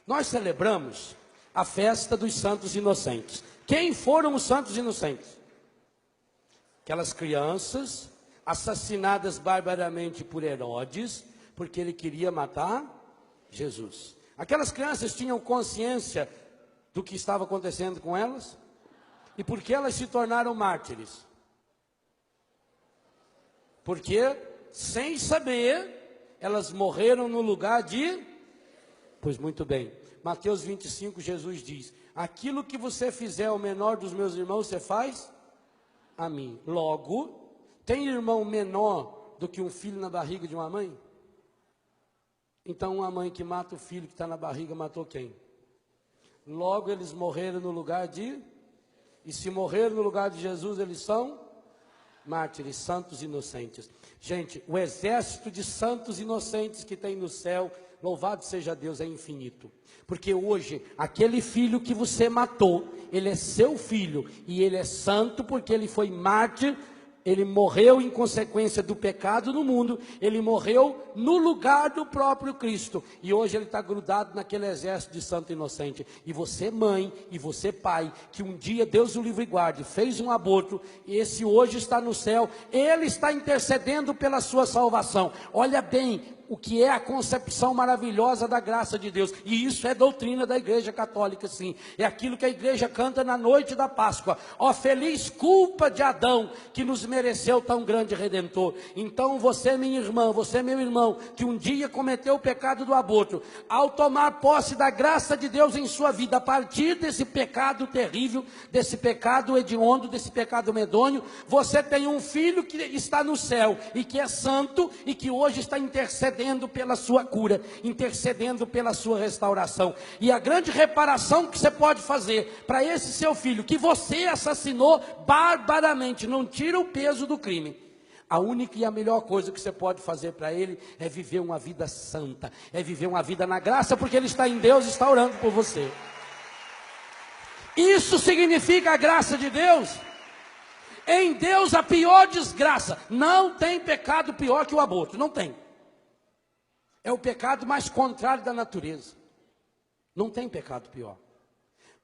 Nós celebramos a festa dos santos inocentes. Quem foram os santos inocentes? Aquelas crianças assassinadas barbaramente por Herodes, porque ele queria matar Jesus. Aquelas crianças tinham consciência do que estava acontecendo com elas? E por que elas se tornaram mártires? Porque, sem saber, elas morreram no lugar de... Pois muito bem, Mateus 25, Jesus diz: aquilo que você fizer ao menor dos meus irmãos, você faz a mim. Logo, tem irmão menor do que um filho na barriga de uma mãe? Então uma mãe que mata o filho que está na barriga, matou quem? Logo eles morreram no lugar de... E se morreram no lugar de Jesus, eles são mártires, santos inocentes. Gente, o exército de santos inocentes que tem no céu, louvado seja Deus, é infinito. Porque hoje, aquele filho que você matou, ele é seu filho, e ele é santo porque ele foi mártir. Ele morreu em consequência do pecado no mundo, ele morreu no lugar do próprio Cristo, e hoje ele está grudado naquele exército de santo inocente. E você mãe, e você pai, que um dia, Deus o livre e guarde, fez um aborto, e esse hoje está no céu, ele está intercedendo pela sua salvação. Olha bem o que é a concepção maravilhosa da graça de Deus, e isso é doutrina da igreja católica, sim, é aquilo que a igreja canta na noite da Páscoa: ó feliz culpa de Adão, que nos mereceu tão grande Redentor. Então você, minha irmã, você, meu irmão, que um dia cometeu o pecado do aborto, ao tomar posse da graça de Deus em sua vida, a partir desse pecado terrível, desse pecado hediondo, desse pecado medonho, você tem um filho que está no céu, e que é santo, e que hoje está intercedendo pela sua cura, intercedendo pela sua restauração. E a grande reparação que você pode fazer para esse seu filho, que você assassinou barbaramente, não tira o peso do crime. A única e a melhor coisa que você pode fazer para ele é viver uma vida santa, é viver uma vida na graça, porque ele está em Deus e está orando por você. Isso significa a graça de Deus. Em Deus a pior desgraça, não tem pecado pior que o aborto, não tem. É o pecado mais contrário da natureza. Não tem pecado pior.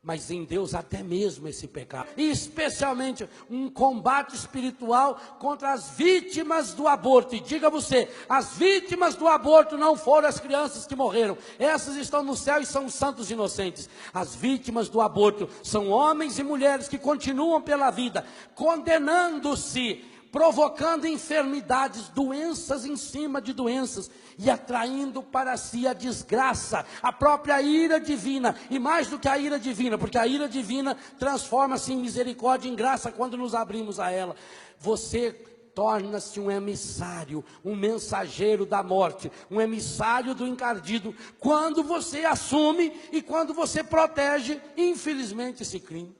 Mas em Deus até mesmo esse pecado. E especialmente um combate espiritual contra as vítimas do aborto. E diga você, as vítimas do aborto não foram as crianças que morreram. Essas estão no céu e são santos inocentes. As vítimas do aborto são homens e mulheres que continuam pela vida, condenando-se, provocando enfermidades, doenças em cima de doenças, e atraindo para si a desgraça, a própria ira divina, e mais do que a ira divina, porque a ira divina transforma-se em misericórdia, em graça, quando nos abrimos a ela. Você torna-se um emissário, um mensageiro da morte, um emissário do encardido, quando você assume e quando você protege, infelizmente, esse crime.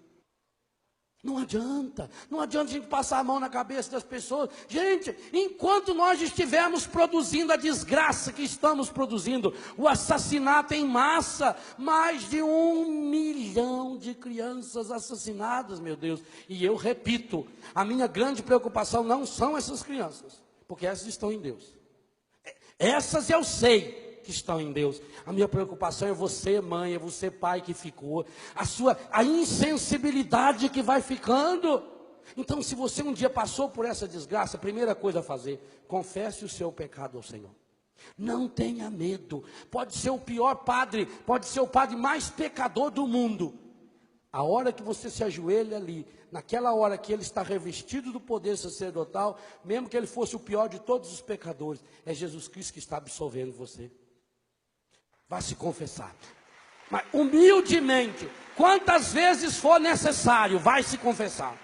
Não adianta a gente passar a mão na cabeça das pessoas. Gente, enquanto nós estivermos produzindo a desgraça que estamos produzindo, o assassinato em massa, mais de 1 milhão de crianças assassinadas, meu Deus. E eu repito, a minha grande preocupação não são essas crianças, porque essas estão em Deus. Essas eu sei que estão em Deus. A minha preocupação é você, mãe, é você, pai, que ficou, a insensibilidade que vai ficando. Então, se você um dia passou por essa desgraça, a primeira coisa a fazer, confesse o seu pecado ao Senhor. Não tenha medo. Pode ser o pior padre, pode ser o padre mais pecador do mundo. A hora que você se ajoelha ali, naquela hora que ele está revestido do poder sacerdotal, mesmo que ele fosse o pior de todos os pecadores, é Jesus Cristo que está absolvendo você. Vá se confessar, mas humildemente, quantas vezes for necessário, vai se confessar.